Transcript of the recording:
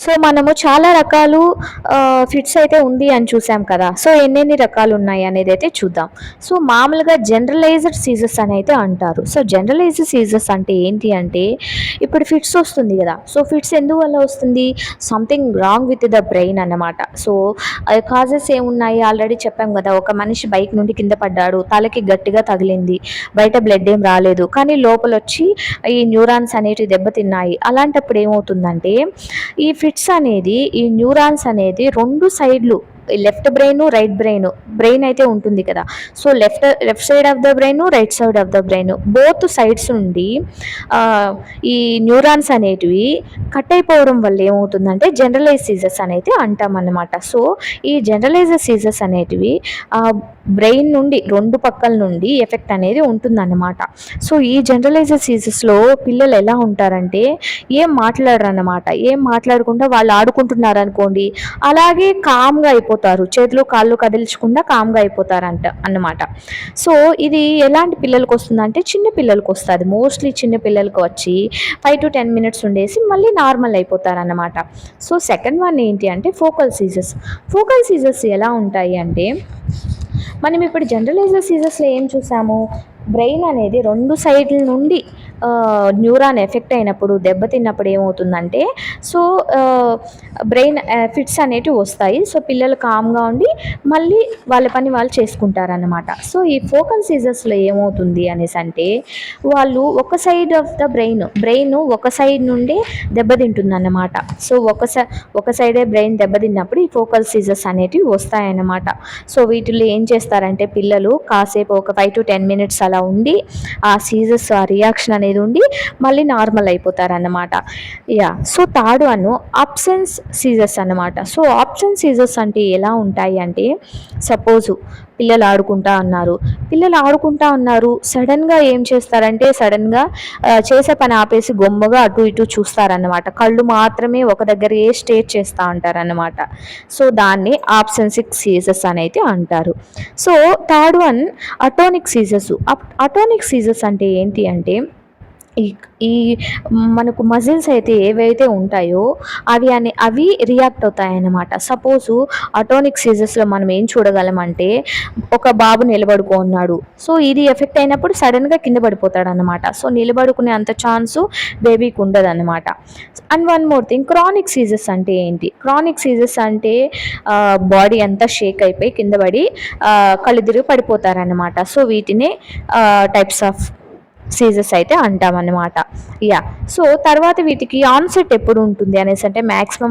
So మనము చాలా రకాలు ఫిట్స్ అయితే ఉంది అని చూసాం కదా. సో ఎన్నెన్ని రకాలు ఉన్నాయి అనేది అయితే చూద్దాం. సో మామూలుగా జనరలైజ్డ్ సీజర్స్ అని అయితే అంటారు. సో జనరలైజ్డ్ సీజర్స్ అంటే ఏంటి అంటే, ఇప్పుడు ఫిట్స్ వస్తుంది కదా. సో ఫిట్స్ ఎందువల్ల వస్తుంది? Something wrong with the brain అన్నమాట. సో కాజెస్ ఏమున్నాయి ఆల్రెడీ చెప్పాం కదా. ఒక మనిషి బైక్ నుండి కింద పడ్డాడు, తలకి గట్టిగా తగిలింది, బయట బ్లడ్ ఏం రాలేదు, కానీ లోపల వచ్చి ఈ న్యూరాన్స్ అనేటివి దెబ్బతిన్నాయి. అలాంటప్పుడు ఏమవుతుందంటే, ఈ ఫిట్స్ అనేది, ఈ న్యూరాన్స్ అనేది రెండు సైడ్లు, లెఫ్ట్ బ్రెయిన్ రైట్ బ్రెయిన్ అయితే ఉంటుంది కదా. So left side of the brain, right side of the brain, both sides నుండి ఆ, ఈ న్యూరాన్స్ అనేటివి కట్ అయిపోవడం వల్ల ఏమవుతుందంటే జనరలైజ్ సీజర్స్ అనేది అంటాం అన్నమాట. సో ఈ జనరలైజ్ సీజర్స్ అనేటివి బ్రెయిన్ నుండి రెండు పక్కల నుండి ఎఫెక్ట్ అనేది ఉంటుందన్నమాట. సో ఈ జనరలైజ్ సీజర్స్లో పిల్లలు ఎలా ఉంటారంటే, ఏం మాట్లాడరు అన్నమాట. ఏం మాట్లాడకుండా వాళ్ళు ఆడుకుంటున్నారు అనుకోండి, అలాగే కామ్గా అయిపోతారు, చేతులు కాళ్ళు కదిలించకుండా కామ్గా అయిపోతారంట అన్నమాట. సో ఇది ఎలాంటి పిల్లలకు వస్తుందంటే, చిన్న పిల్లలకు వస్తుంది. మోస్ట్లీ చిన్న పిల్లలకు వచ్చి 5 to 10 minutes ఉండేసి మళ్ళీ నార్మల్ అయిపోతారన్నమాట. సో సెకండ్ వన్ ఏంటి అంటే ఫోకల్ సీజర్స్. ఫోకల్ సీజర్స్ ఎలా ఉంటాయి అంటే, మనం ఇప్పుడు జనరలైజ్డ్ సీజర్స్లో ఏం చూసాము, బ్రెయిన్ అనేది రెండు సైడ్ల నుండి న్యూరాన్ ఎఫెక్ట్ అయినప్పుడు, దెబ్బతిన్నప్పుడు ఏమవుతుందంటే, సో బ్రెయిన్ ఫిట్స్ అనేటివి వస్తాయి. సో పిల్లలు కామ్గా ఉండి మళ్ళీ వాళ్ళ పని వాళ్ళు చేసుకుంటారన్నమాట. సో ఈ ఫోకల్ సీజర్స్లో ఏమవుతుంది అనేసి అంటే, వాళ్ళు ఒక సైడ్ ఆఫ్ ద బ్రెయిన్ ఒక సైడ్ నుండి దెబ్బతింటుందన్నమాట. సో ఒక సైడే బ్రెయిన్ దెబ్బతిన్నప్పుడు ఈ ఫోకల్ సీజర్స్ అనేటివి వస్తాయన్నమాట. సో వీటిల్లో ఏం చేస్తారంటే, పిల్లలు కాసేపు ఒక 5 to 10 minutes అలా ఉండి ఆ సీజర్స్, ఆ రియాక్షన్ అనేది ఉండి మళ్ళీ నార్మల్ అయిపోతారన్నమాట. Yeah. So third one absence seizures అన్నమాట. సో అబ్సెన్స్ సీజర్స్ అంటే ఎలా ఉంటాయి అంటే, సపోజు పిల్లలు ఆడుకుంటా ఉన్నారు, సడన్గా ఏం చేస్తారంటే, సడన్గా చేసే పని ఆపేసి గొమ్మగా అటు ఇటు చూస్తారన్నమాట. కళ్ళు మాత్రమే ఒక దగ్గరే స్టేట్ చేస్తూ ఉంటారన్నమాట. సో దాన్ని ఆబ్సెన్సిక్ సీజర్స్ అని అయితే అంటారు. So third one atonic seizures. Atonic seizures అంటే ఏంటి అంటే, ఈ ఈ మనకు మజిల్స్ అయితే ఏవైతే ఉంటాయో అవి రియాక్ట్ అవుతాయన్నమాట. సపోజు అటోనిక్ సీజర్స్లో మనం ఏం చూడగలమంటే, ఒక బాబు నిలబడుకున్నాడు, సో ఇది ఎఫెక్ట్ అయినప్పుడు సడన్గా కింద పడిపోతాడు అనమాట. సో నిలబడుకునే అంత ఛాన్సు బేబీకి ఉండదు అనమాట. And one more thing, chronic seizures అంటే ఏంటి? క్రానిక్ సీజర్స్ అంటే బాడీ అంతా షేక్ అయిపోయి కింద పడి కళ్ళు తిరిగి పడిపోతారనమాట. సో వీటినే టైప్స్ ఆఫ్ సీజర్స్ అయితే అంటామన్నమాట. యా. సో తర్వాత వీటికి ఆన్సెట్ ఎప్పుడు ఉంటుంది అనేసి అంటే, మ్యాక్సిమం